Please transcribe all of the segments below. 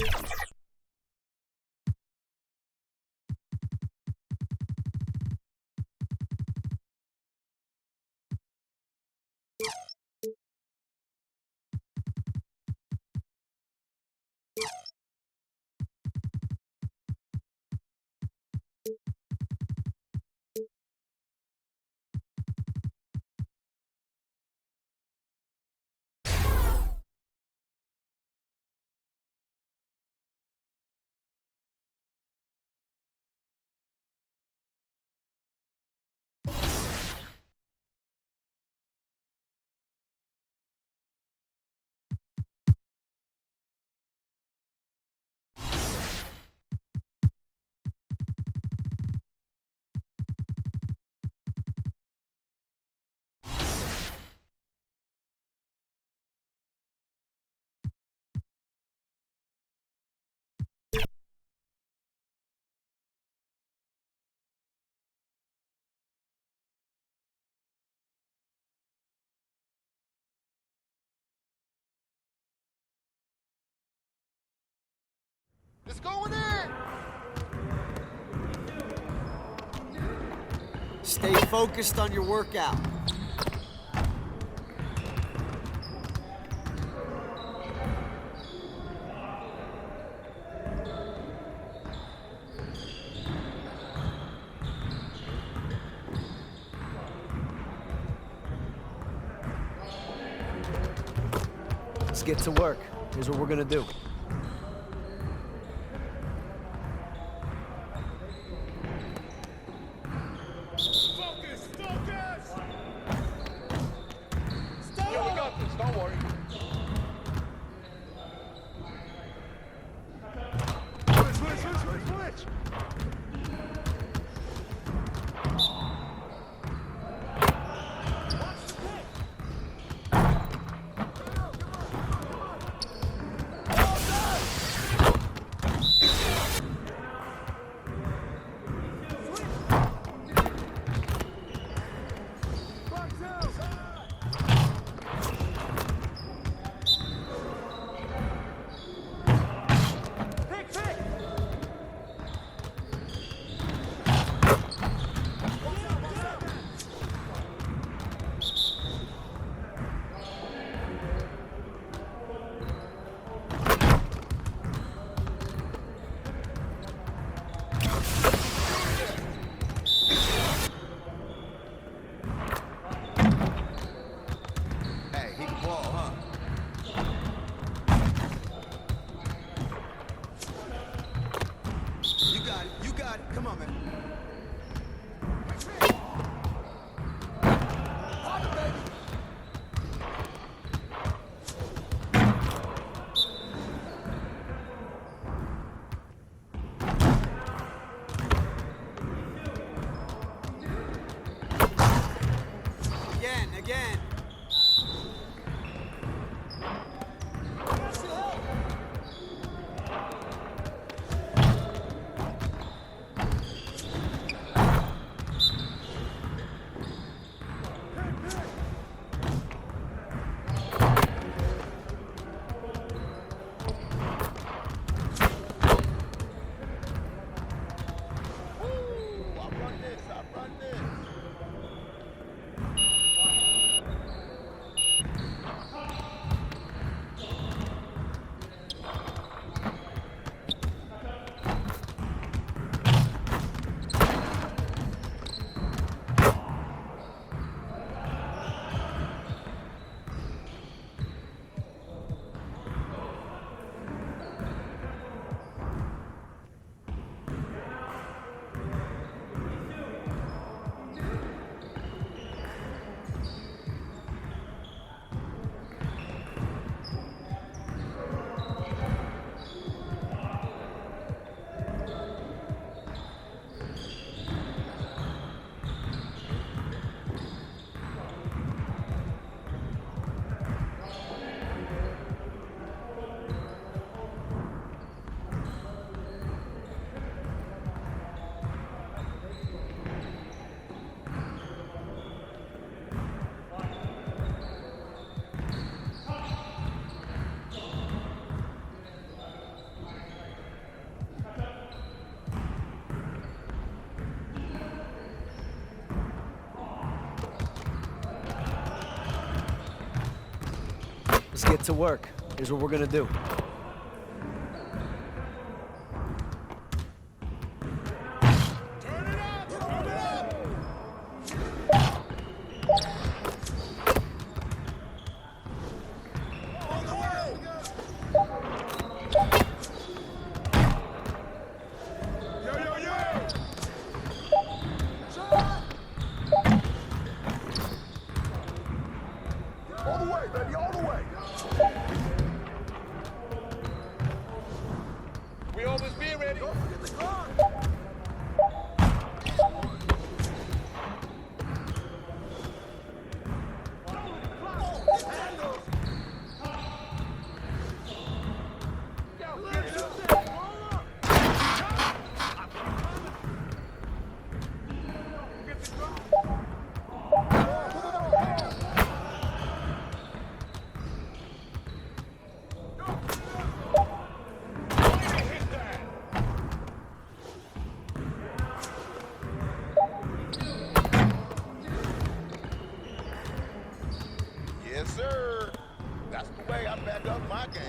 It's going in! Stay focused on your workout. Let's get to work. Here's what we're gonna do. Don't worry. Switch. Again. Let's get to work. Here's what we're gonna do. All the way, baby, all the way. We always be ready. Don't forget the car. Yes, sir. That's the way I back up my game.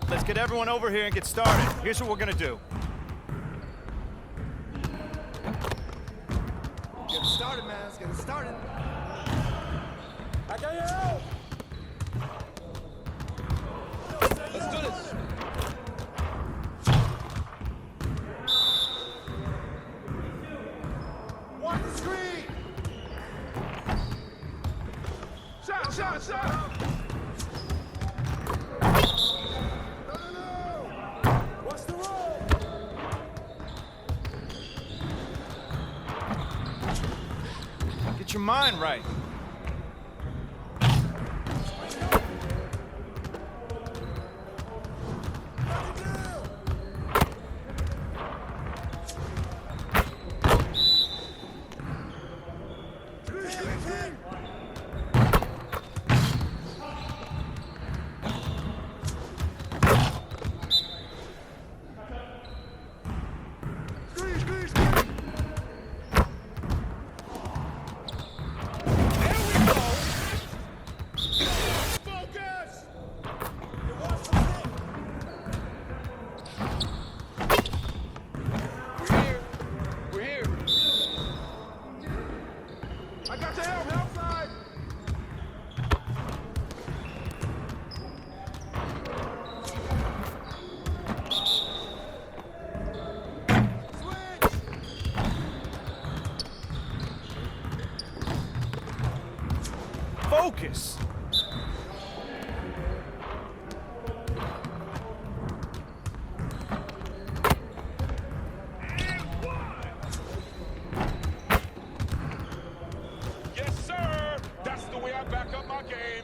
Let's get everyone over here and get started. Here's what we're gonna do. Get started, man. Let's get it started. I got you out. Let's do this. Watch the screen. Shot, shot, shot. What's the roll? Get your mind right. I got your help side. Focus! Yes, sir. That's the way I back up my game.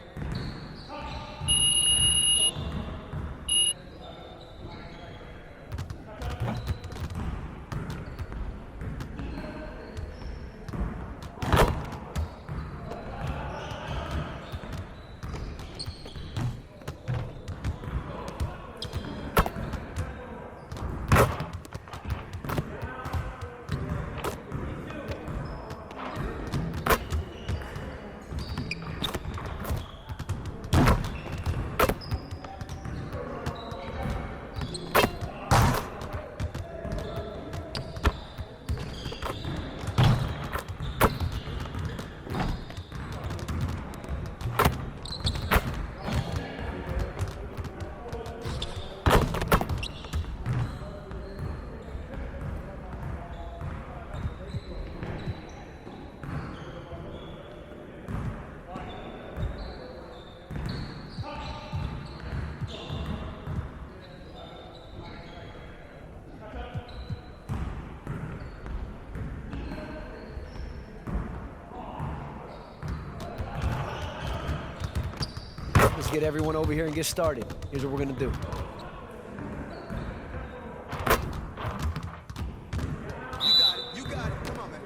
get everyone over here and get started. Here's what we're gonna do. You got it. Come on, man.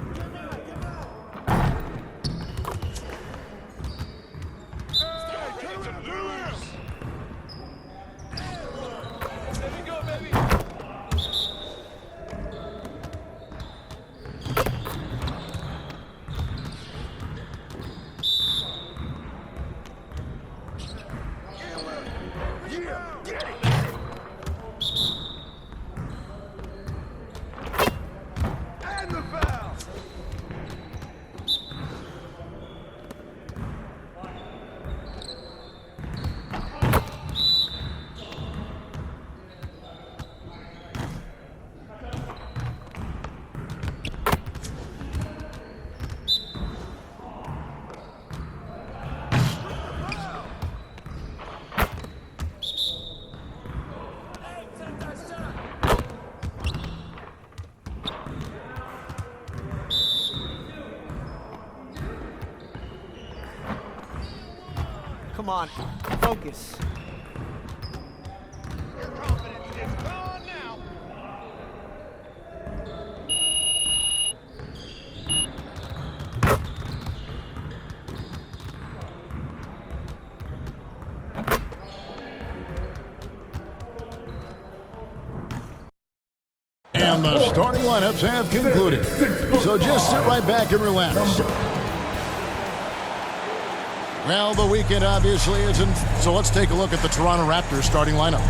Come on, focus. Your confidence is gone now. And the starting lineups have concluded. So just sit right back and relax. Well, the weekend obviously isn't, so let's take a look at the Toronto Raptors starting lineup.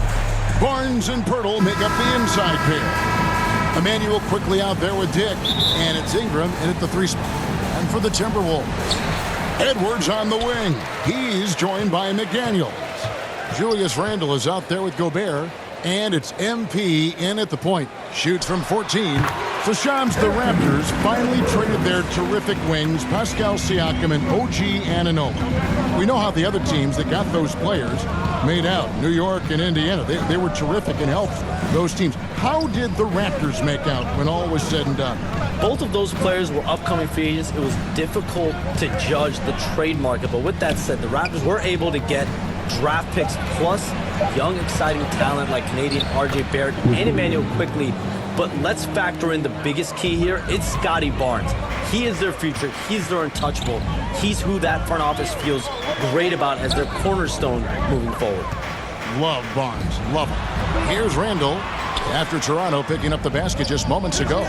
Barnes and Pirtle make up the inside pair. Emmanuel quickly out there with Dick, and it's Ingram in at the 3 spot. And for the Timberwolves, Edwards on the wing. He's joined by McDaniels. Julius Randle is out there with Gobert, and it's MP in at the point. Shoots from 14. So Shams, the Raptors finally traded their terrific wings, Pascal Siakam and OG Anunoby. We know how the other teams that got those players made out. New York and Indiana, they were terrific and helped those teams. How did the Raptors make out when all was said and done? Both of those players were upcoming free agents. It was difficult to judge the trade market. But with that said, the Raptors were able to get draft picks plus young, exciting talent like Canadian R.J. Barrett and Emmanuel quickly. But let's factor in the biggest key here. It's Scotty Barnes. He is their future. He's their untouchable. He's who that front office feels great about as their cornerstone moving forward. Love Barnes. Love him. Here's Randle after Toronto picking up the basket just moments ago.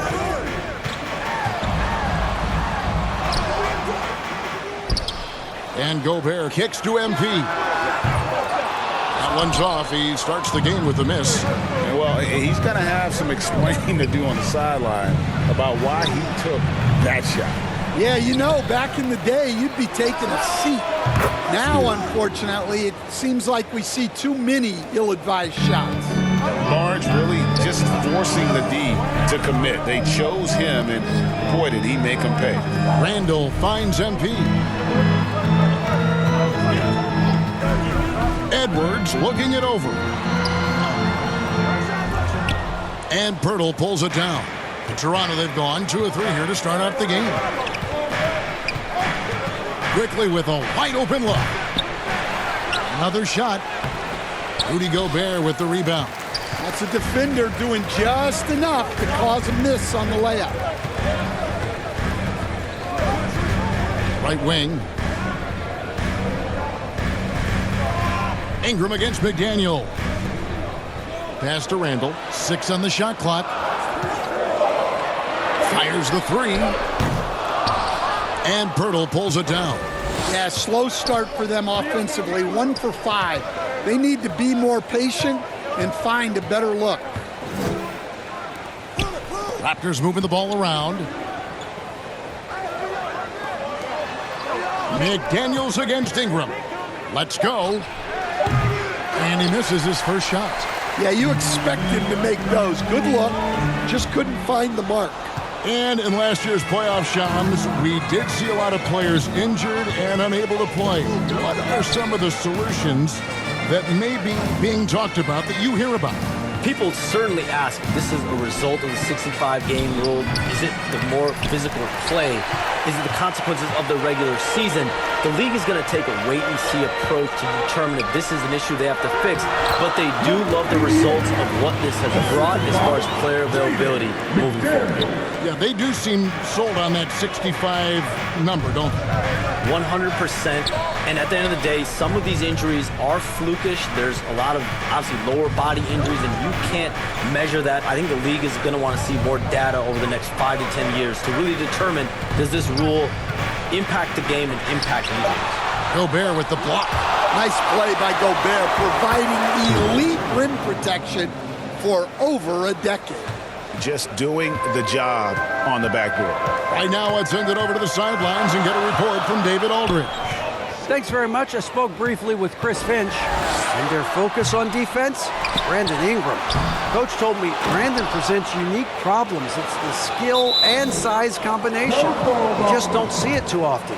And Gobert kicks to MP. That one's off. He starts the game with a miss. Well, he's going to have some explaining to do on the sideline about why he took that shot. Yeah, you know, back in the day, you'd be taking a seat. Now, unfortunately, it seems like we see too many ill-advised shots. Barnes really just forcing the D to commit. They chose him, and boy, did he make them pay. Randle finds MP. Edwards looking it over. And Pirtle pulls it down. In Toronto, they've gone 2 or 3 here to start out the game. Quickly with a wide open look. Another shot. Rudy Gobert with the rebound. That's a defender doing just enough to cause a miss on the layup. Right wing. Ingram against McDaniel. Pass to Randle. 6 on the shot clock. Fires the 3. And Pirtle pulls it down. Yeah, slow start for them offensively. 1 for 5. They need to be more patient and find a better look. Raptors moving the ball around. McDaniels against Ingram. Let's go. And he misses his first shot. Yeah, you expect him to make those. Good look. Just couldn't find the mark. And in last year's playoff, Shams, we did see a lot of players injured and unable to play. What are some of the solutions that may be being talked about that you hear about? People certainly ask, this is a result of the 65-game rule. Is it the more physical play? Is it the consequences of the regular season? The league is going to take a wait-and-see approach to determine if this is an issue they have to fix, but they do love the results of what this has brought as far as player availability moving forward. Yeah, they do seem sold on that 65 number, don't they? 100%. And at the end of the day, some of these injuries are flukish. There's a lot of, obviously, lower body injuries, and you can't measure that. I think the league is going to want to see more data over the next 5 to 10 years to really determine, does this rule impact the game and impact injuries? Gobert with the block. Nice play by Gobert, providing elite rim protection for over a decade. Just doing the job on the backboard. Right now, let's send it over to the sidelines and get a report from David Aldridge. Thanks very much. I spoke briefly with Chris Finch, and their focus on defense, Brandon Ingram. Coach told me Brandon presents unique problems. It's the skill and size combination. You just don't see it too often.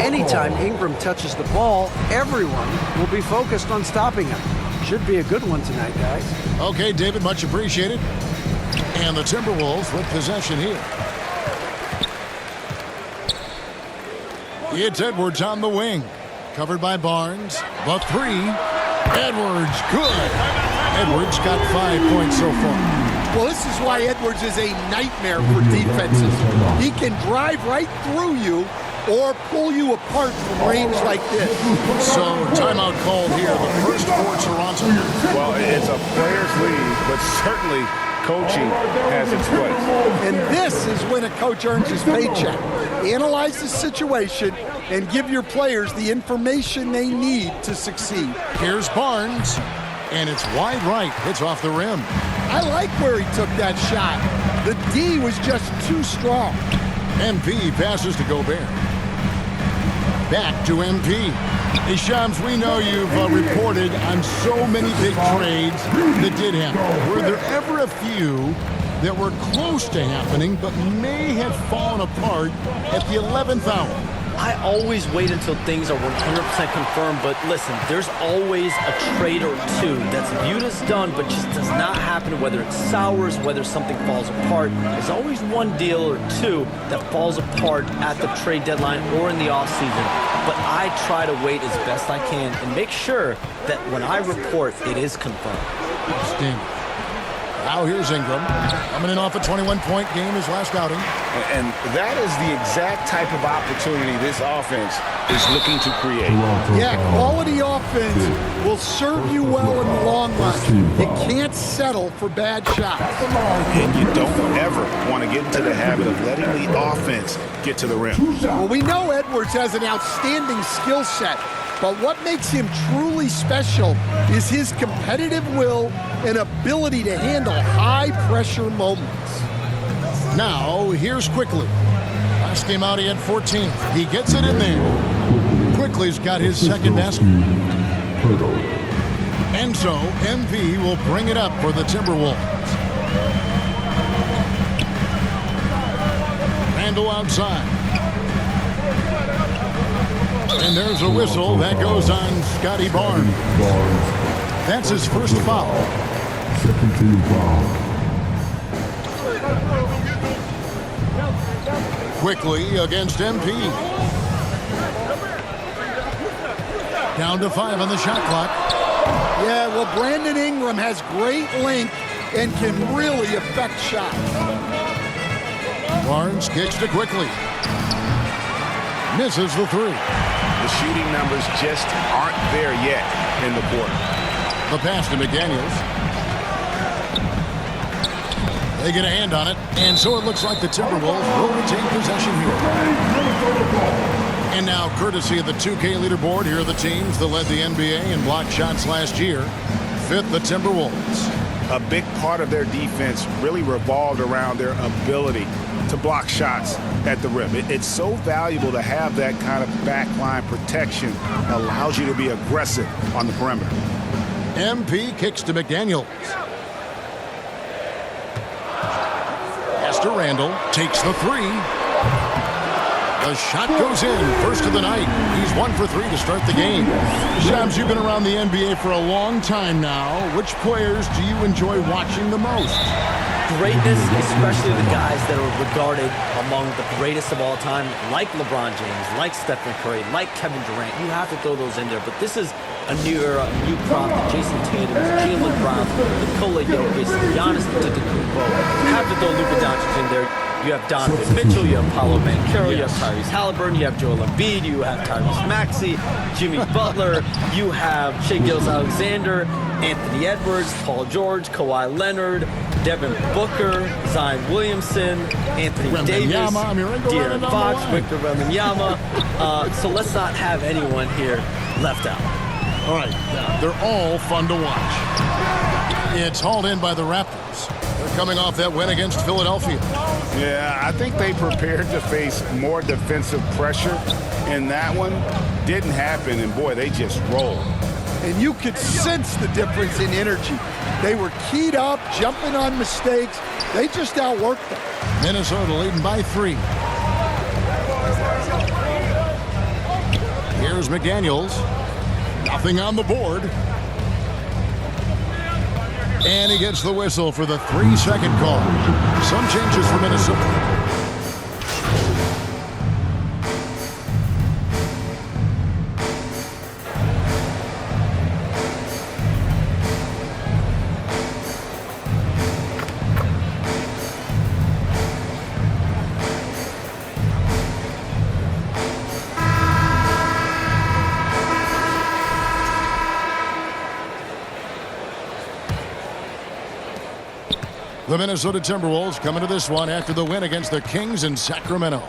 Anytime Ingram touches the ball, everyone will be focused on stopping him. Should be a good one tonight, guys. Okay, David, much appreciated. And the Timberwolves with possession here. It's Edwards on the wing. Covered by Barnes. The three. Edwards, good. Edwards got 5 points so far. Well, this is why Edwards is a nightmare for defenses. He can drive right through you or pull you apart from range like this. So, timeout called here. The first for Toronto. Well, it's a players' league, but certainly coaching has its place. And this is when a coach earns his paycheck. Analyze the situation and give your players the information they need to succeed. Here's Barnes, and it's wide right. Hits off the rim. I like where he took that shot. The D was just too strong. MP passes to Gobert. Back to MP. Hey, Shams, we know you've reported on so many big trades that did happen. Were there ever a few that were close to happening but may have fallen apart at the 11th hour? I always wait until things are 100% confirmed, but listen, there's always a trade or two that's viewed as done but just does not happen, whether it sours, whether something falls apart. There's always one deal or two that falls apart at the trade deadline or in the offseason. But I try to wait as best I can and make sure that when I report, it is confirmed. Outstanding. Now here's Ingram, coming in off a 21-point game his last outing. And that is the exact type of opportunity this offense is looking to create. Yeah, quality offense will serve you well in the long run. You can't settle for bad shots. And you don't ever want to get into the habit of letting the offense get to the rim. Well, we know Edwards has an outstanding skill set, but what makes him truly special is his competitive will and ability to handle high-pressure moments. Now, here's Quickly. Last game out, he had 14. He gets it in there. Quickly's got his second basket. And so, MP will bring it up for the Timberwolves. Randall outside. And there's a whistle that goes on Scotty Barnes. That's his first foul. Second team foul. Quickly against MP. Down to 5 on the shot clock. Yeah, well, Brandon Ingram has great length and can really affect shots. Barnes kicks to Quickly. Misses the three. The shooting numbers just aren't there yet in the quarter. The pass to McDaniels. They get a hand on it, and so it looks like the Timberwolves will retain possession here. And now, courtesy of the 2K leaderboard, here are the teams that led the NBA in block shots last year. Fifth, the Timberwolves. A big part of their defense really revolved around their ability to block shots at the rim. It's so valuable to have that kind of backline protection. Allows you to be aggressive on the perimeter. MP kicks to McDaniels. Pass to Randall. Takes the three. The shot goes in. First of the night. He's 1 for 3 to start the game. Shams, you've been around the NBA for a long time now. Which players do you enjoy watching the most? Greatness, especially the guys that are regarded among the greatest of all time, like LeBron James, like Stephen Curry, like Kevin Durant. You have to throw those in there. But this is a new era, a new crop. The Jason Tatum, Jaylen Brown, Nikola Jokic, Giannis Antetokounmpo. You have to throw Luka Doncic in there. You have Donovan Mitchell, you have Paolo Banchero, you have Tyrese Halliburton, you have Joel Embiid, you have Tyrese Maxey, Jimmy Butler, you have Shai Gilgeous-Alexander, Anthony Edwards, Paul George, Kawhi Leonard, Devin Booker, Zion Williamson, Anthony Davis, De'Aaron Fox, Victor Wembanyama. So let's not have anyone here left out. All right, they're all fun to watch. It's hauled in by the Raptors. They're coming off that win against Philadelphia. Yeah, I think they prepared to face more defensive pressure, and that one didn't happen, and boy, they just rolled. And you could sense the difference in energy. They were keyed up, jumping on mistakes. They just outworked them. Minnesota leading by 3. Here's McDaniels. Nothing on the board. And he gets the whistle for the 3-second call. Some changes for Minnesota. The Minnesota Timberwolves coming to this one after the win against the Kings in Sacramento.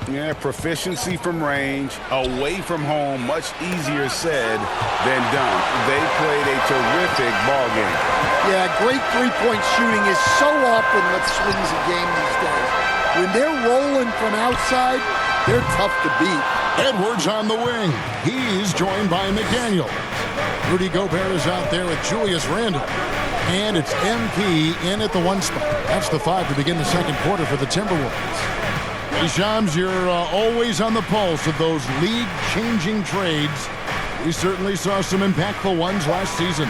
Yeah, proficiency from range, away from home, much easier said than done. They played a terrific ball game. Yeah, great three-point shooting is so often what swings a game these days. When they're rolling from outside, they're tough to beat. Edwards on the wing. He's joined by McDaniel. Rudy Gobert is out there with Julius Randle. And it's MP in at the 1 spot. That's the 5 to begin the second quarter for the Timberwolves. Hey, Shams, you're always on the pulse of those league-changing trades. We certainly saw some impactful ones last season.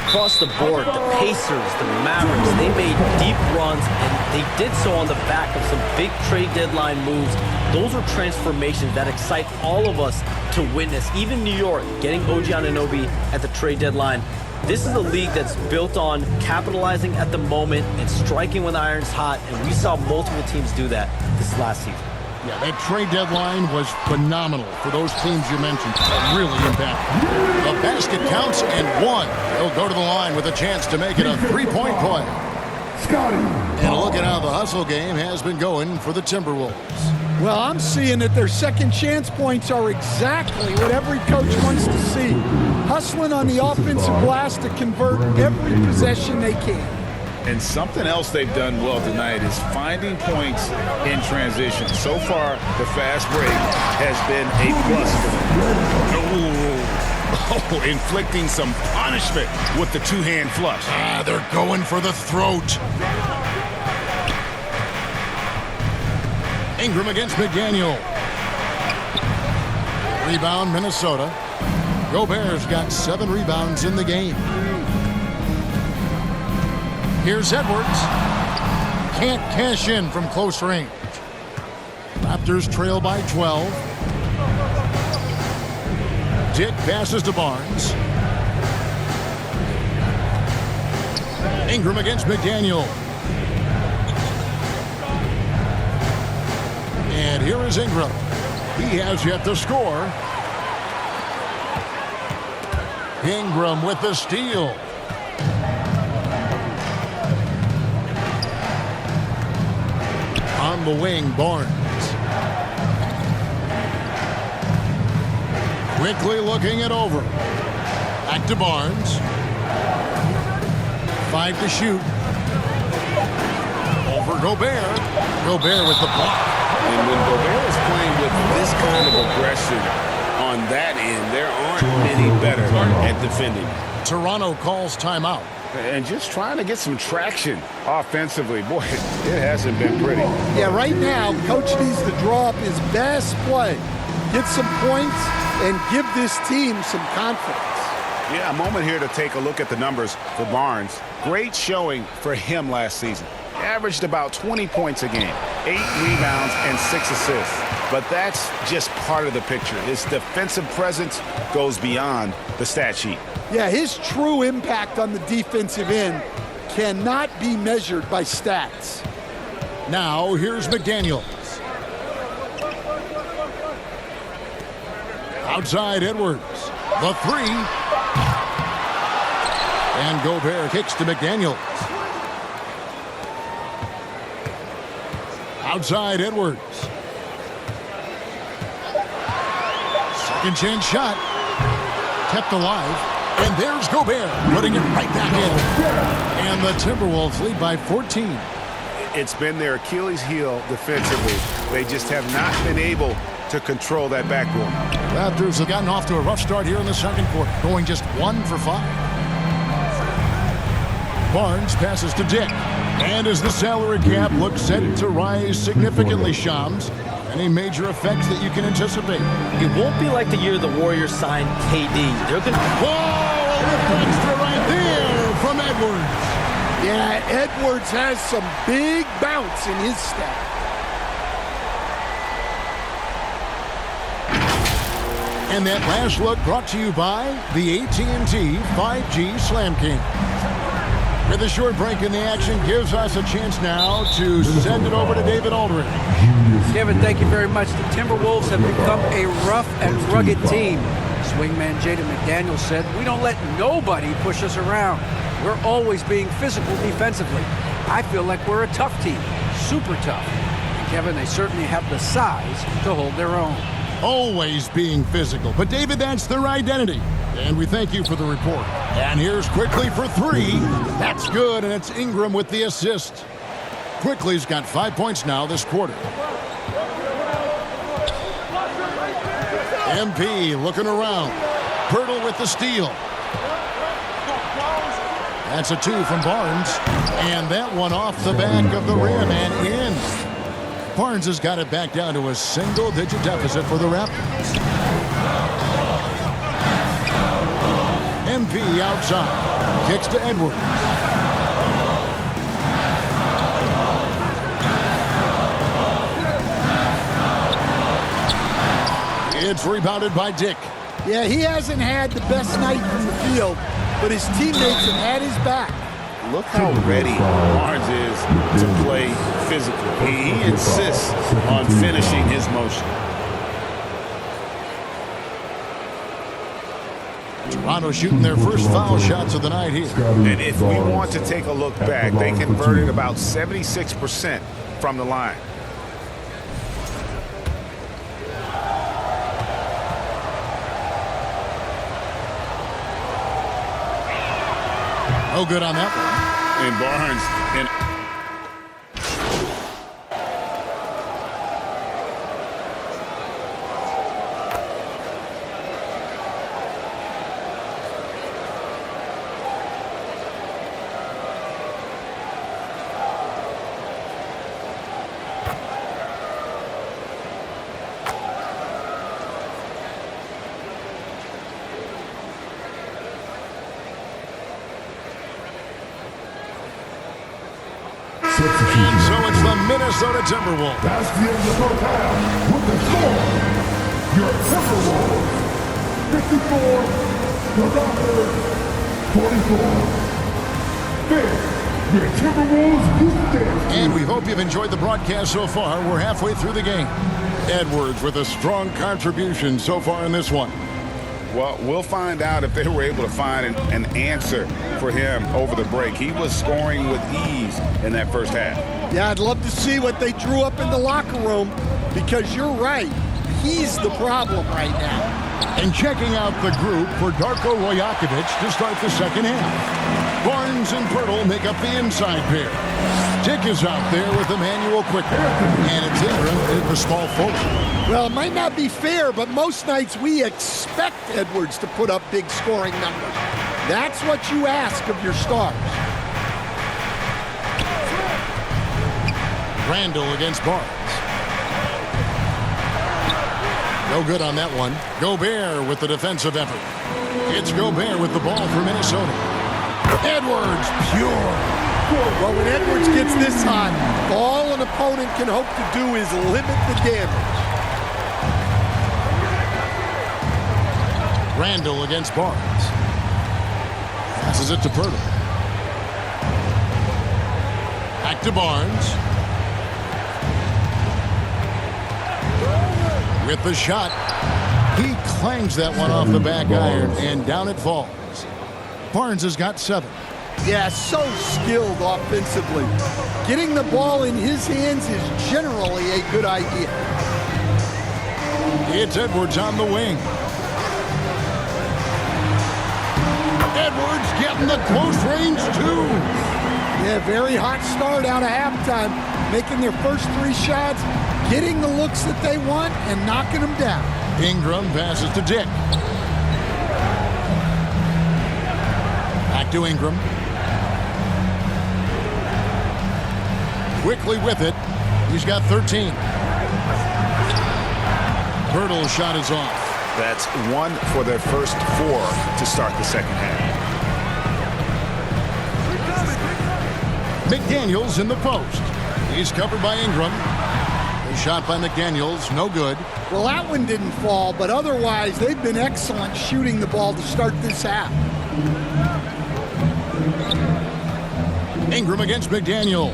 Across the board, the Pacers, the Mavericks, they made deep runs, and they did so on the back of some big trade deadline moves. Those are transformations that excite all of us to witness. Even New York, getting OG Anunoby at the trade deadline. This is a league that's built on capitalizing at the moment and striking when the iron's hot, and we saw multiple teams do that this last season. Yeah, that trade deadline was phenomenal for those teams you mentioned. Really impactful. The basket counts and 1. He'll go to the line with a chance to make it a 3-point play. And a look at how the hustle game has been going for the Timberwolves. Well, I'm seeing that their second chance points are exactly what every coach wants to see. Hustling on the offensive glass to convert every possession they can. And something else they've done well tonight is finding points in transition. So far, the fast break has been a plus for them. Oh, inflicting some punishment with the two-hand flush. They're going for the throat. Ingram against McDaniel. Rebound, Minnesota. Gobert's got 7 rebounds in the game. Here's Edwards. Can't cash in from close range. Raptors trail by 12. Dick passes to Barnes. Ingram against McDaniel. And here is Ingram. He has yet to score. Ingram with the steal. On the wing, Barnes. Quickly looking it over. Back to Barnes. 5 to shoot. Over Gobert. Gobert with the block. And when Gobert is playing with this kind of aggression on that end, there aren't many better at defending. Toronto calls timeout. And just trying to get some traction offensively. Boy, it hasn't been pretty. Yeah, right now, Coach needs to draw up his best play, get some points, and give this team some confidence. Yeah, a moment here to take a look at the numbers for Barnes. Great showing for him last season. Averaged about 20 points a game, 8 rebounds, and 6 assists. But that's just part of the picture. His defensive presence goes beyond the stat sheet. Yeah, his true impact on the defensive end cannot be measured by stats. Now, here's McDaniels. Outside Edwards. The three. And Gobert kicks to McDaniels. Outside Edwards. Second chance shot. Kept alive. And there's Gobert putting it right back in. And the Timberwolves lead by 14. It's been their Achilles heel defensively. They just have not been able to control that backboard. Raptors have gotten off to a rough start here in the second quarter, going just 1 for 5. Barnes passes to Dick. And as the salary cap looks set to rise significantly, Shams, any major effects that you can anticipate? It won't be like the year the Warriors signed KD. They're going to... Whoa! A little extra right there from Edwards. Yeah, Edwards has some big bounce in his step. And that last look brought to you by the AT&T 5G Slam King. With a short break in the action, gives us a chance now to send it over to David Aldridge. Kevin, thank you very much. The Timberwolves have become a rough and rugged team. Swingman Jaden McDaniels said, "We don't let nobody push us around. We're always being physical defensively. I feel like we're a tough team, super tough." And Kevin, they certainly have the size to hold their own. Always being physical. But, David, that's their identity. And we thank you for the report. And here's Quickly for 3. That's good, and it's Ingram with the assist. Quickly's got 5 points now this quarter. MP looking around. Pirtle with the steal. That's a 2 from Barnes. And that one off the back of the rim and in. Barnes has got it back down to a single-digit deficit for the Raptors. MP outside. Kicks to Edwards. It's rebounded by Dick. Yeah, he hasn't had the best night from the field, but his teammates have had his back. Look how ready Barnes is to play physically. He insists on finishing his motion. Toronto shooting their first foul shots of the night here. And if we want to take a look back, they converted about 76% from the line. No good on that one. And Barnes and And so it's the Minnesota Timberwolves. That's the end of the first half with the score. Your Timberwolves 54, the Raptors 44. Your Timberwolves beat them. And we hope you've enjoyed the broadcast so far. We're halfway through the game. Edwards with a strong contribution so far in this one. well, we'll find out if they were able to find an answer for him over the break. He was scoring with ease in that first half. Yeah, I'd love to see what they drew up in the locker room, because you're right. He's the problem right now. And checking out the group for Darko Rajakovic to start the second half. Barnes and Pirtle make up the inside pair. Dick is out there with Emmanuel quickly. And it's Ingram in the small forward. Well, it might not be fair, but most nights we expect Edwards to put up big scoring numbers. That's what you ask of your stars. Randall against Barnes. No good on that one. Gobert with the defensive effort. It's Gobert with the ball for Minnesota. Edwards, pure. Well, when Edwards gets this hot, all an opponent can hope to do is limit the damage. Randall against Barnes. Passes it to Pirtle. Back to Barnes. With the shot. He clangs that one off the back iron, and down it falls. Barnes has got 7. Yeah, so skilled offensively. Getting the ball in his hands is generally a good idea. It's Edwards on the wing. Edwards getting the close range, too. Yeah, very hot start out of halftime. Making their first 3 shots, getting the looks that they want, and knocking them down. Ingram passes to Dick. Back to Ingram. Quickly with it. He's got 13. Pirtle's shot is off. That's 1 for their first 4 to start the second half. McDaniels in the post. He's covered by Ingram. The shot by McDaniels, no good. Well, that one didn't fall, but otherwise they've been excellent shooting the ball to start this half. Ingram against McDaniel.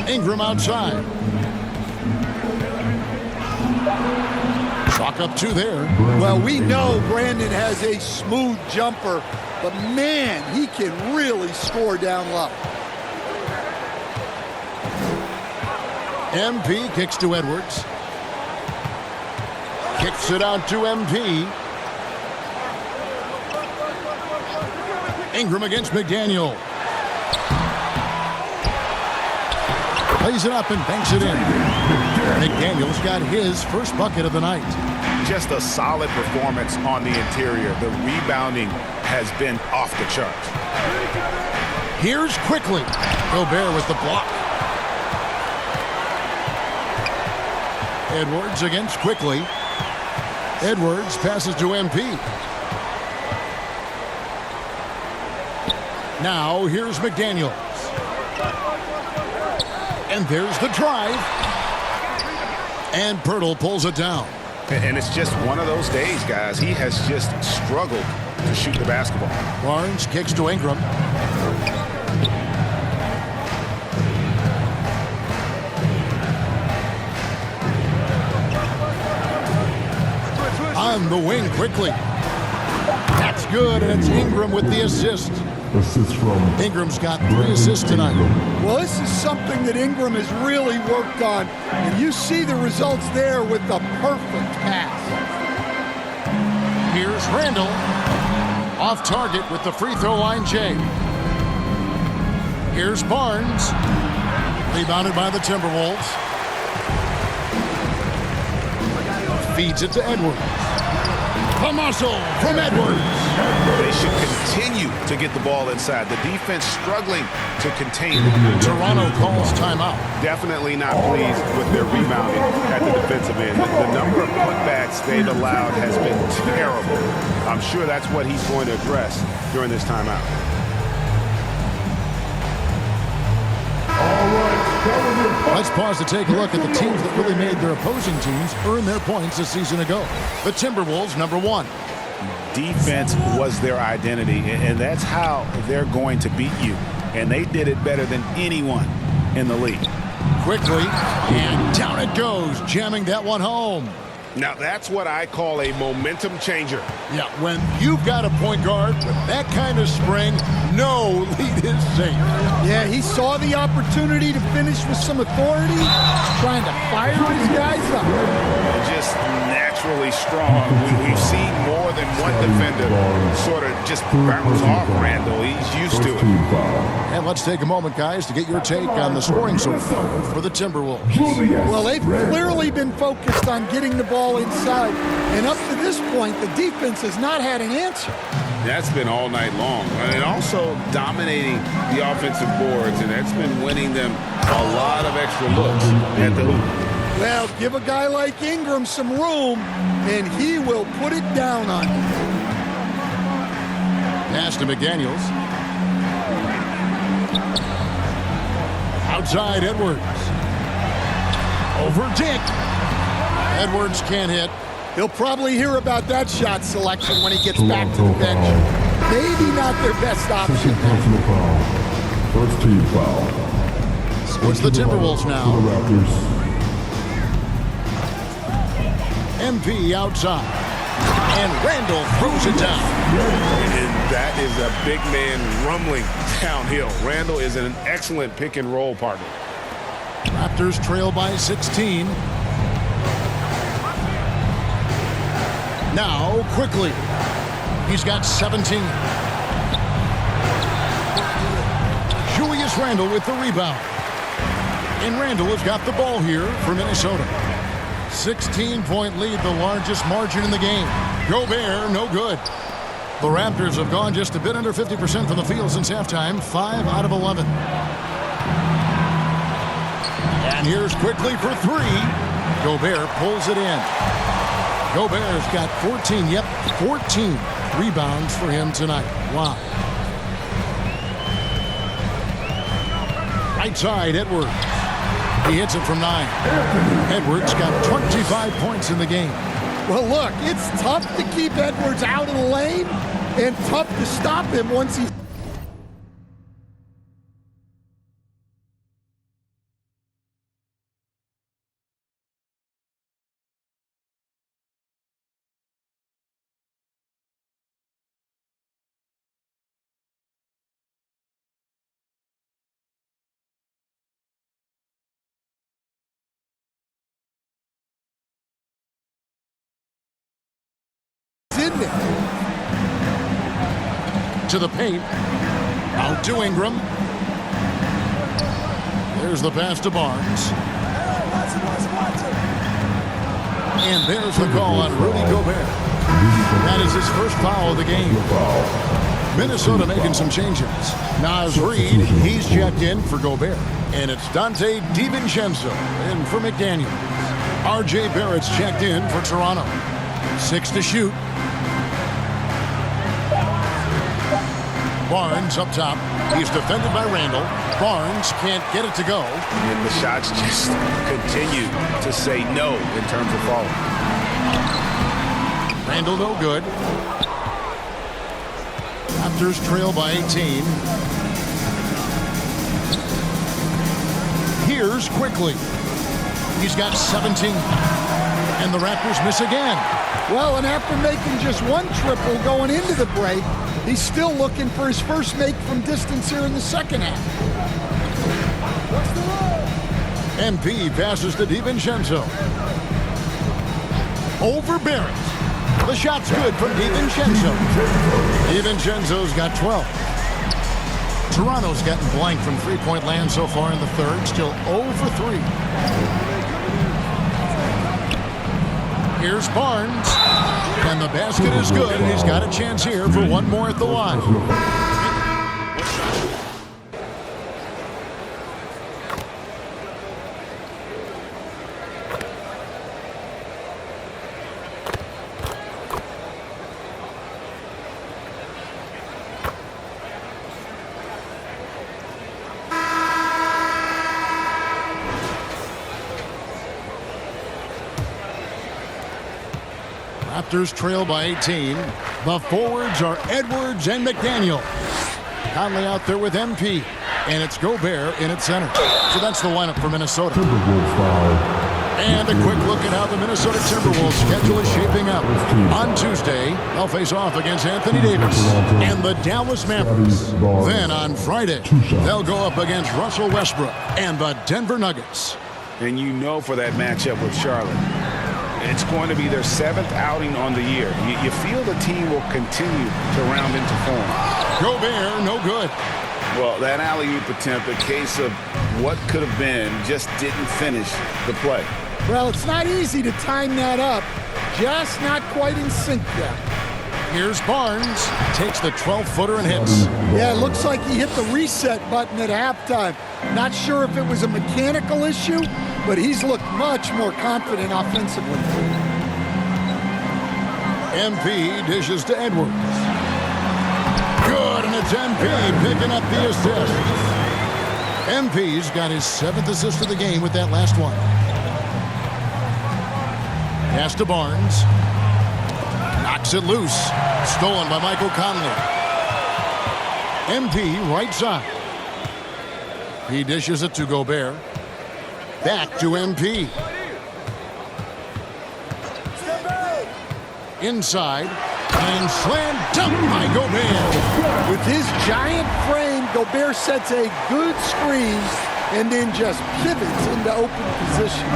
Ingram outside. Chalk up 2 there. Well, we know Brandon has a smooth jumper, but man, he can really score down low. MP kicks to Edwards. Kicks it out to MP. Ingram against McDaniel. Plays it up and banks it in. McDaniel's got his first bucket of the night. Just a solid performance on the interior. The rebounding has been off the charts. Here's Quickly. Gobert with the block. Edwards against Quickly. Edwards passes to MP. Now here's McDaniels. And there's the drive. And Pirtle pulls it down. And it's just one of those days, guys. He has just struggled to shoot the basketball. Barnes kicks to Ingram. On the wing quickly. That's good, and it's Ingram with the assist. Assist from Ingram's got 3 assists tonight. Well, this is something that Ingram has really worked on, and you see the results there with the perfect pass. Here's Randall. Off target with the free throw line, Jay. Here's Barnes. Rebounded by the Timberwolves. Feeds it to Edwards. A muscle from Edwards. They should continue to get the ball inside. The defense struggling to contain it. Toronto calls timeout. Definitely not pleased with their rebounding at the defensive end. The number of putbacks they've allowed has been terrible. I'm sure that's what he's going to address during this timeout. Let's pause to take a look at the teams that really made their opposing teams earn their points a season ago. The Timberwolves, number 1. Defense was their identity, and that's how they're going to beat you. And they did it better than anyone in the league. Quickly, and down it goes, jamming that one home. Now, that's what I call a momentum changer. Yeah, when you've got a point guard with that kind of spring, no lead is safe. Yeah, he saw the opportunity to finish with some authority, trying to fire his guys up. Just naturally strong. We've seen more than one defender sort of just bounce off Randall. He's used to it. And let's take a moment, guys, to get your take on the scoring so far for the Timberwolves. Well, they've clearly been focused on getting the ball ball inside. And up to this point, the defense has not had an answer. That's been all night long. And also dominating the offensive boards, and that's been winning them a lot of extra looks at the hoop. Well, give a guy like Ingram some room, and he will put it down on you. Pass to McDaniels. Outside Edwards. Over Dick. Edwards can't hit. He'll probably hear about that shot selection when he gets back to the bench. Maybe not their best option. Second personal foul. First team foul. It's the Timberwolves now. To the Raptors. MP outside. And Randall throws it down. And that is a big man rumbling downhill. Randall is an excellent pick and roll partner. Raptors trail by 16. Now, quickly. He's got 17. Julius Randle with the rebound. And Randle has got the ball here for Minnesota. 16-point lead, the largest margin in the game. Gobert, no good. The Raptors have gone just a bit under 50% from the field since halftime, 5 out of 11. And here's quickly for 3. Gobert pulls it in. Gobert's got 14 rebounds for him tonight. Wow. Right side, Edwards. He hits it from 9. Edwards got 25 points in the game. Well, look, it's tough to keep Edwards out of the lane and tough to stop him once he's... in there. To the paint. Out to Ingram. There's the pass to Barnes. And there's the call on Rudy Gobert. That is his first foul of the game. Minnesota making some changes. Naz Reid, he's checked in for Gobert. And it's Dante DiVincenzo in for McDaniels. R.J. Barrett's checked in for Toronto. 6 to shoot. Barnes up top. He's defended by Randall. Barnes can't get it to go. And the shots just continue to say no in terms of falling. Randall no good. Raptors trail by 18. Here's quickly. He's got 17. And the Raptors miss again. Well, and after making just one triple going into the break, he's still looking for his first make from distance here in the second half. MP passes to DiVincenzo. Over Barrett. The shot's good from DiVincenzo. DiVincenzo's got 12. Toronto's gotten blank from three-point land so far in the third. Still 0 for 3. Here's Barnes. And the basket is good. He's got a chance here for one more at the line. Raptors trail by 18. The forwards are Edwards and McDaniel. Conley out there with MP. And it's Gobert in at center. So that's the lineup for Minnesota. And a quick look at how the Minnesota Timberwolves schedule is shaping up. On Tuesday, they'll face off against Anthony Davis and the Dallas Mavericks. Then on Friday, they'll go up against Russell Westbrook and the Denver Nuggets. And you know for that matchup with Charlotte, it's going to be their 7th outing on the year. You feel the team will continue to round into form. Gobert, no good. Well, that alley-oop attempt, a case of what could have been, just didn't finish the play. Well, it's not easy to time that up. Just not quite in sync yet. Here's Barnes. Takes the 12-footer and hits. Yeah, it looks like he hit the reset button at halftime. Not sure if it was a mechanical issue, but he's looked much more confident offensively. MP dishes to Edwards. Good, and it's MP picking up the assist. MP's got his 7th assist of the game with that last one. Pass to Barnes. Knocks it loose. Stolen by Michael Conley. MP right side. He dishes it to Gobert. Back to MP. Inside. And slam dunk by Gobert. With his giant frame, Gobert sets a good screen and then just pivots into open position.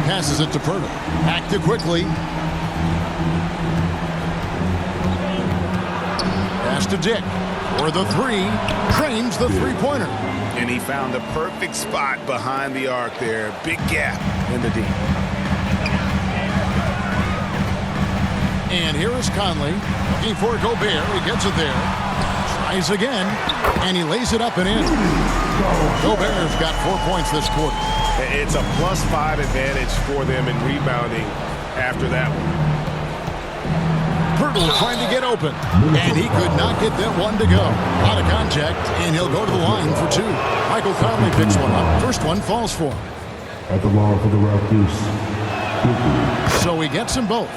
Passes it to Pirtle. Active quickly. Pass to Dick. For the three. Trains the three-pointer. And he found the perfect spot behind the arc there. Big gap in the D. And here is Conley. Looking for Gobert. He gets it there. Tries again. And he lays it up and in. Gobert's got 4 points this quarter. It's a +5 advantage for them in rebounding after that one. Pirtle trying to get open. And he could not get that one to go. Out of contact, and he'll go to the line for 2. Michael Conley picks one up. First one falls for him. At the line for the Raptors. So he gets them both.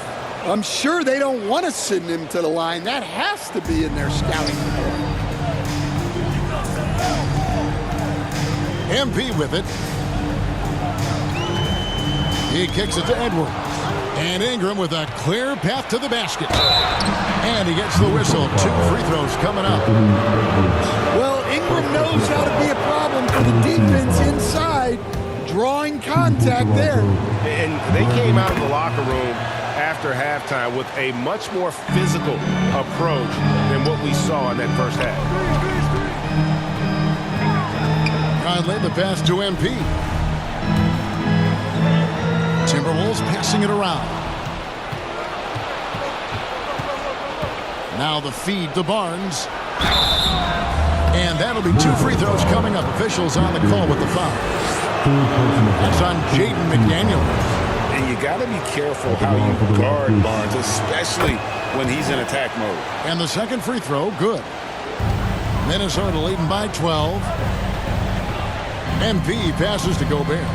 I'm sure they don't want to send him to the line. That has to be in their scouting report. MP with it. He kicks it to Edwards. And Ingram with a clear path to the basket. And he gets the whistle. 2 free throws coming up. Well, Ingram knows how to be a problem for the defense inside. Drawing contact there. And they came out of the locker room after halftime with a much more physical approach than what we saw in that first half. Conley the pass to MP. Timberwolves passing it around. Now the feed to Barnes. And that'll be 2 free throws coming up. Officials on the call with the foul. That's on Jaden McDaniels. And you got to be careful how you guard Barnes, especially when he's in attack mode. And the second free throw, good. Minnesota leading by 12. MP passes to Gobert.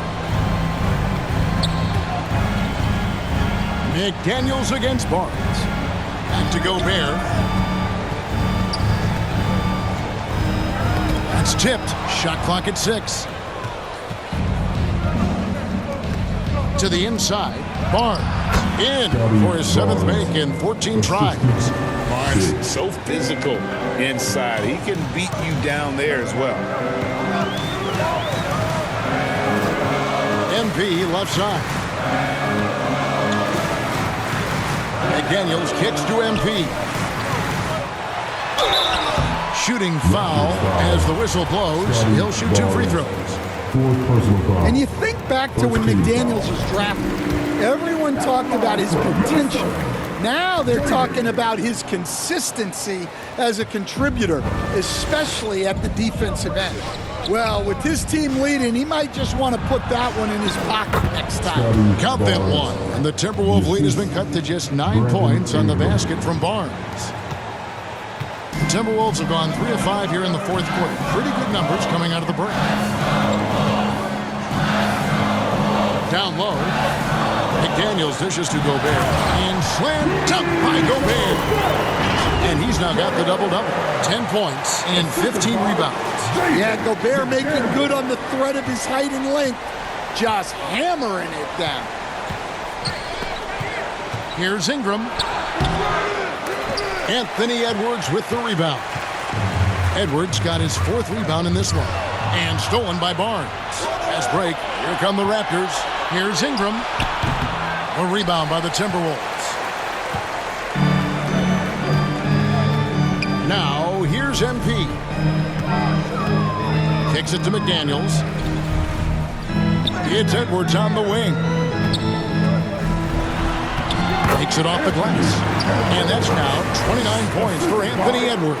McDaniels against Barnes. Back to Gobert. That's tipped. Shot clock at 6. To the inside. Barnes in for his 7th make in 14 tries. Barnes so physical inside. He can beat you down there as well. MP left side. McDaniels kicks to MP. Shooting foul as the whistle blows. He'll shoot 2 free throws. And you think back to when McDaniels was drafted. Everyone talked about his potential. Now they're talking about his consistency as a contributor, especially at the defensive end. Well, with his team leading, he might just want to put that one in his pocket next time. Count that one. And the Timberwolves lead has been cut to just 9 points on the basket from Barnes. The Timberwolves have gone 3 of 5 here in the 4th quarter. Pretty good numbers coming out of the break. Down low. McDaniels dishes to Gobert. And slam dunk by Gobert. And he's now got the double-double. 10 points and 15 rebounds. Yeah, Gobert making good on the threat of his height and length. Just hammering it down. Here's Ingram. Anthony Edwards with the rebound. Edwards got his 4th rebound in this one. And stolen by Barnes. Fast break. Here come the Raptors. Here's Ingram. A rebound by the Timberwolves. Now, here's MP. Kicks it to McDaniels. It's Edwards on the wing. Takes it off the glass. And that's now 29 points for Anthony Edwards.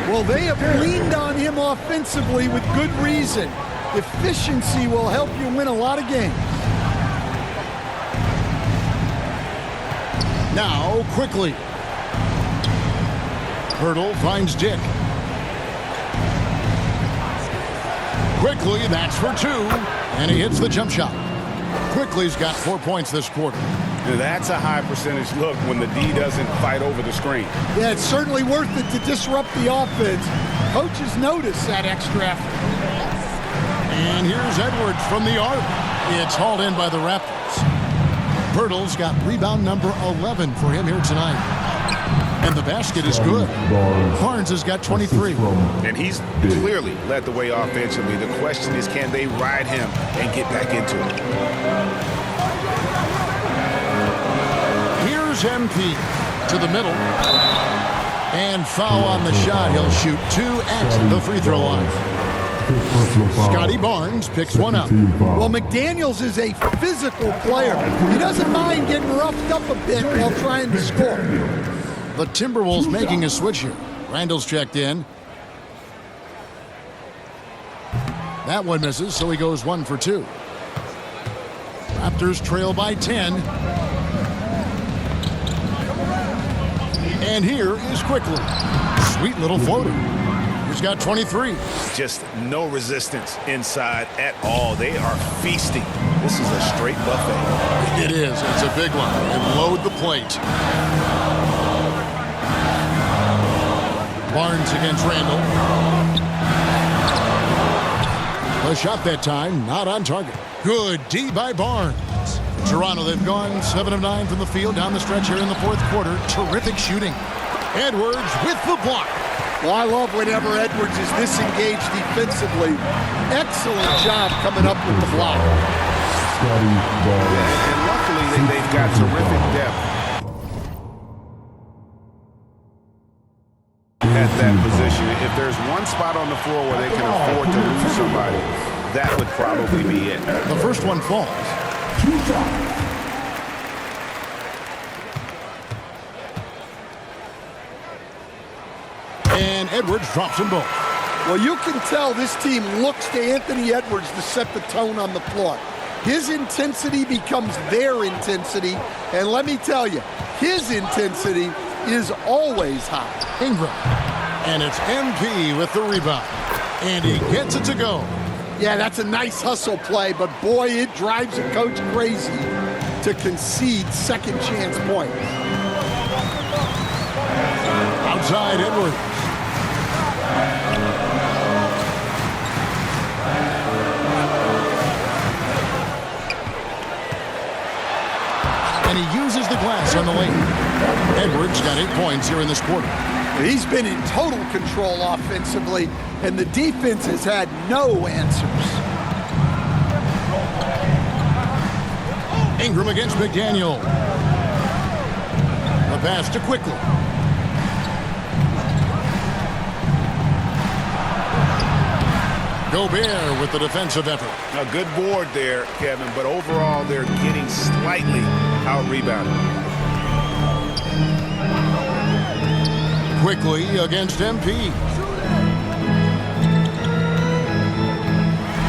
Well, they have leaned on him offensively with good reason. Efficiency will help you win a lot of games. Now, quickly. Hurdle finds Dick. Quickly, that's for 2. And he hits the jump shot. Quickly's got 4 points this quarter. That's a high percentage look when the D doesn't fight over the screen. Yeah, it's certainly worth it to disrupt the offense. Coaches notice that extra effort. And here's Edwards from the arc. It's hauled in by the Raptors. Pirtle's got rebound number 11 for him here tonight. And the basket is good. Barnes has got 23. And he's clearly led the way offensively. The question is, can they ride him and get back into it? Here's MP to the middle. And foul on the shot. He'll shoot 2 at the free throw line. Scotty Barnes picks one up. Well, McDaniels is a physical player. He doesn't mind getting roughed up a bit while trying to score. The Timberwolves making a switch here. Randall's checked in. That one misses, so he goes 1 for 2. Raptors trail by 10. And here is Quickly. Sweet little floater. He's got 23. Just no resistance inside at all. They are feasting. This is a straight buffet. It is. It's a big one. And load the plate. Barnes against Randall. The shot that time, not on target. Good D by Barnes. Toronto, they've gone 7 of 9 from the field down the stretch here in the fourth quarter. Terrific shooting. Edwards with the block. Well, I love whenever Edwards is disengaged defensively. Excellent job coming up with the block. And luckily, they've got terrific depth at that position. If there's one spot on the floor where they can afford to lose somebody, that would probably be it. The first one falls. And Edwards drops them both. Well, you can tell this team looks to Anthony Edwards to set the tone on the floor. His intensity becomes their intensity. And let me tell you, his intensity is always high. Ingram. And it's MP with the rebound. And he gets it to go. Yeah, that's a nice hustle play, but boy, it drives a coach crazy to concede second chance points. Outside Edwards. And he uses the glass on the lane. Edwards got 8 points here in this quarter. He's been in total control offensively, and the defense has had no answers. Ingram against McDaniel. The pass to Quickly. Gobert with the defensive effort. A good board there, Kevin, but overall they're getting slightly out-rebounded. Quickly against MP.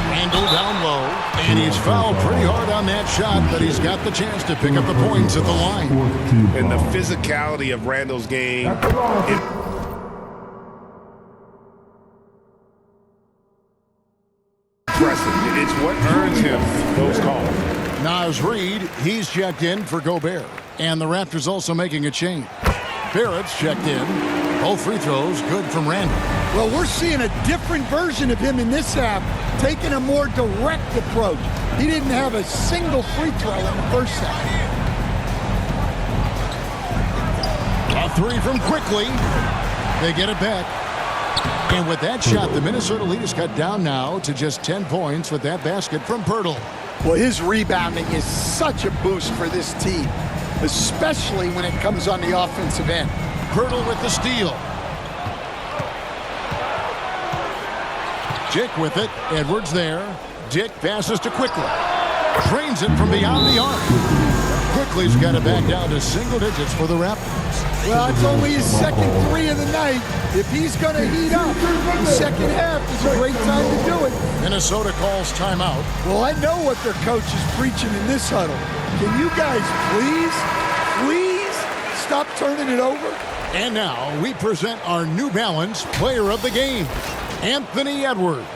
Randall down low, and he's fouled pretty hard on that shot, but he's got the chance to pick up the points at the line. And the physicality of Randall's game. Impressive. It's what earns him those calls. Naz Reid, he's checked in for Gobert. And the Raptors also making a change. Barrett's checked in. Both free throws good from Randall. Well, we're seeing a different version of him in this half, taking a more direct approach. He didn't have a single free throw in the first half. A 3 from Quickly. They get it back. And with that shot, the Minnesota lead is cut down now to just 10 points with that basket from Pirtle. Well, his rebounding is such a boost for this team, especially when it comes on the offensive end. Pirtle with the steal. Jick with it. Edwards there. Dick passes to Quickly. Drains it from beyond the arc. Quickly's got it back down to single digits for the Raptors. Well, it's only his second three of the night. If he's going to heat up, the second half is a great time to do it. Minnesota calls timeout. Well, I know what their coach is preaching in this huddle. Can you guys please stop turning it over? And now we present our New Balance Player of the Game, Anthony Edwards.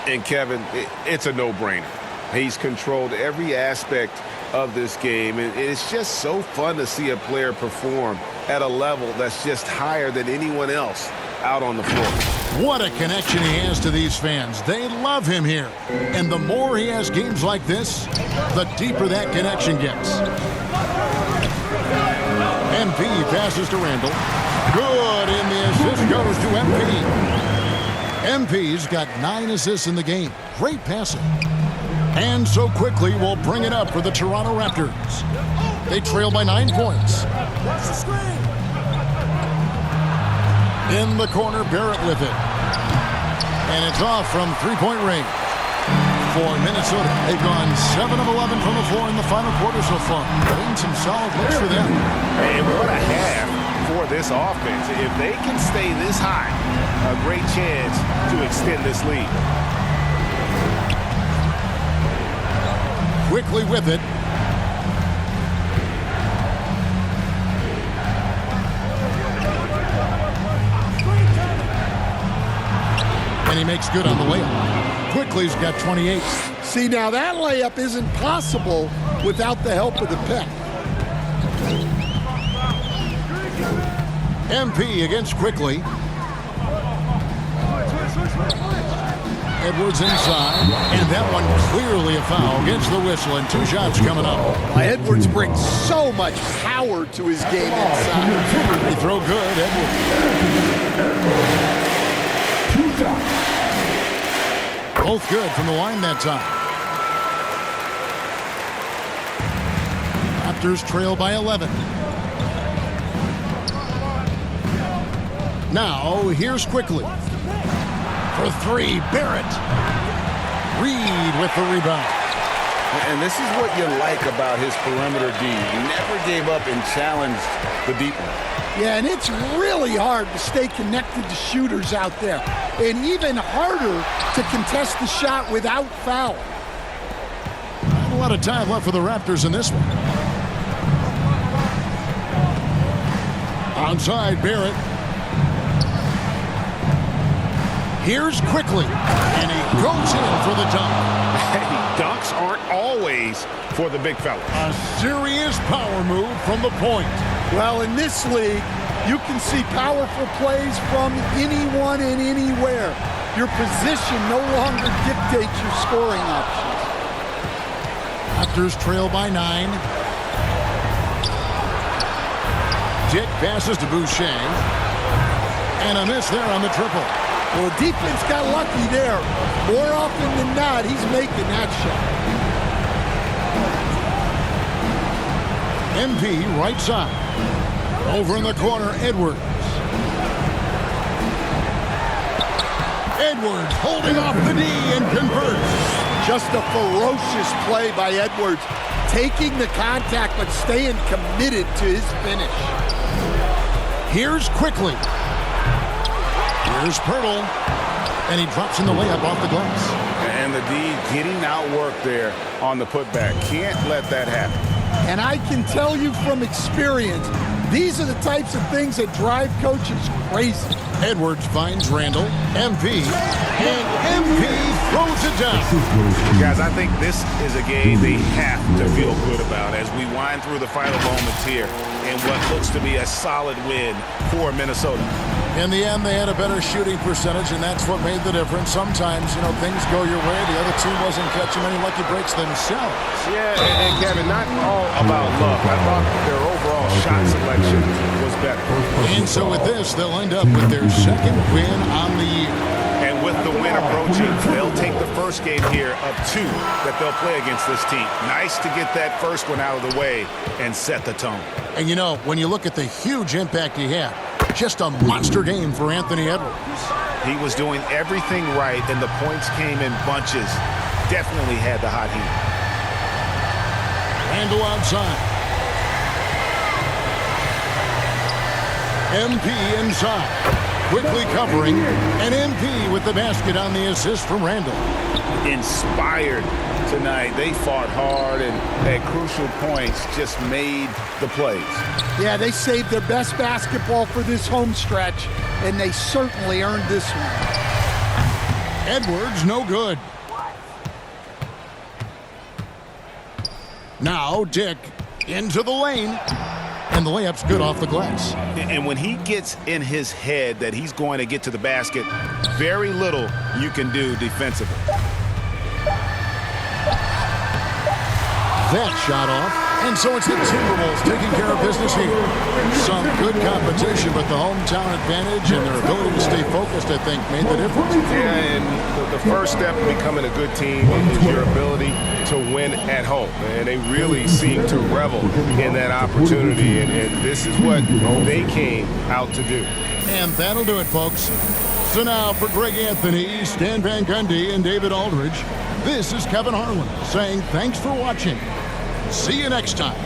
And Kevin, it's a no-brainer. He's controlled every aspect of this game, and it's just so fun to see a player perform at a level that's just higher than anyone else out on the floor. What a connection he has to these fans. They love him here. And the more he has games like this, the deeper that connection gets. MP passes to Randall. Good, and the assist goes to MP. MP's got 9 assists in the game. Great passing. And so Quickly will bring it up for the Toronto Raptors. They trail by 9 points. In the corner, Barrett with it. And it's off from three-point range. For Minnesota, they've gone 7 of 11 from the floor in the final quarter so far. Getting some solid looks for them. And what a half for this offense. If they can stay this high, a great chance to extend this lead. Quickly with it. And he makes good on the layup. Quickly's got 28. See, now that layup isn't possible without the help of the pick. MP against Quickly. Edwards inside, and that one clearly a foul against the whistle, and 2 shots coming up. Edwards brings so much power to his game inside. They throw good, Edwards. 2 shots. Both good from the line that time. Raptors trail by 11. Now, here's Quickly. For 3, Barrett. Reed with the rebound. And this is what you like about his perimeter D. He never gave up and challenged the deep one. Yeah, and it's really hard to stay connected to shooters out there. And even harder to contest the shot without foul. Not a lot of time left for the Raptors in this one. Outside, Barrett. Here's Quickly, and he goes in for the dunk. Hey, dunks aren't always for the big fella. A serious power move from the point. Well, in this league, you can see powerful plays from anyone and anywhere. Your position no longer dictates your scoring options. Raptors trail by 9. Dick passes to Boucher. And a miss there on the triple. Well, the defense got lucky there. More often than not, he's making that shot. MP right side. Over in the corner, Edwards. Edwards holding off the knee and converts. Just a ferocious play by Edwards. Taking the contact, but staying committed to his finish. Here's Quickly. Here's Pirtle. And he drops in the layup off the glass. And the D getting outworked there on the putback. Can't let that happen. And I can tell you from experience, these are the types of things that drive coaches crazy. Edwards finds Randall. MP. And MP throws it down. Guys, I think this is a game they have to feel good about as we wind through the final moments here in what looks to be a solid win for Minnesota. In the end, they had a better shooting percentage, and that's what made the difference. Sometimes, things go your way. The other team wasn't catching many lucky breaks themselves. Yeah, and Kevin, not all about luck. I thought their overall shot selection was better. And so with this, they'll end up with their second win on the year. And with the win approaching, they'll take the first game here of 2 that they'll play against this team. Nice to get that first one out of the way and set the tone. And when you look at the huge impact he had, just a monster game for Anthony Edwards. He was doing everything right, and the points came in bunches definitely had the hot heat. Randall outside. MP inside. Quickly covering, and MP with the basket on the assist from Randall. Inspired tonight. They fought hard and at crucial points just made the plays. Yeah, they saved their best basketball for this home stretch, and they certainly earned this one. Edwards, no good. Now Dick into the lane, and the layup's good off the glass. And when he gets in his head that he's going to get to the basket, very little you can do defensively. That shot off, and so it's the Timberwolves taking care of business here. Some good competition, but the hometown advantage and their ability to stay focused, I think, made the difference. Yeah, and the first step in becoming a good team is your ability to win at home. And they really seem to revel in that opportunity, and this is what they came out to do. And that'll do it, folks. So now for Greg Anthony, Stan Van Gundy, and David Aldridge, this is Kevin Harlan saying thanks for watching. See you next time.